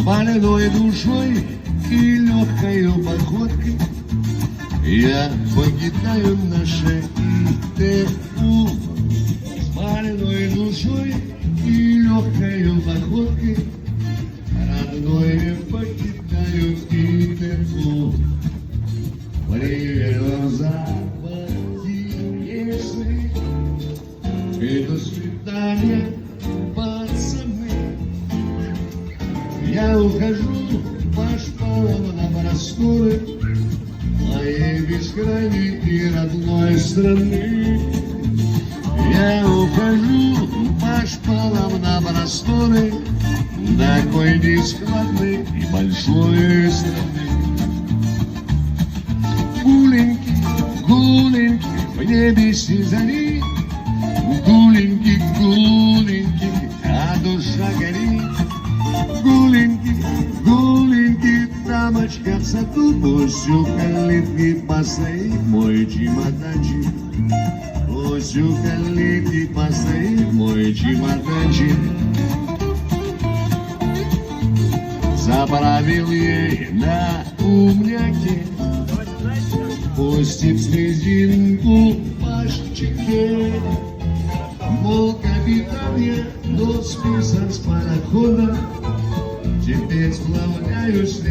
больной душой и легкою походкой я покидаю наше ИТУ. С больной душой и легкою походкой родное покидаю ИТУ. Привет вам, западные сны, и до свидания, пацаны. Я ухожу по шпалам на просторы моей бескрайней и родной страны. Я ухожу по шпалам на просторы такой нескладной и большой страны. Гуленьки, гуленьки, в небе зари, гуленьки, гуленьки, а душа горит. Гуленьки, гуленьки, дамочка в саду, пусть у калитки постоит мой чемоданчик. Пусть у калитки постоит мой чемоданчик. Заправил ей на умняке, пустит слезинку по щеке. Мол, капитан, я до списан с парохода, теперь сплавляюсь.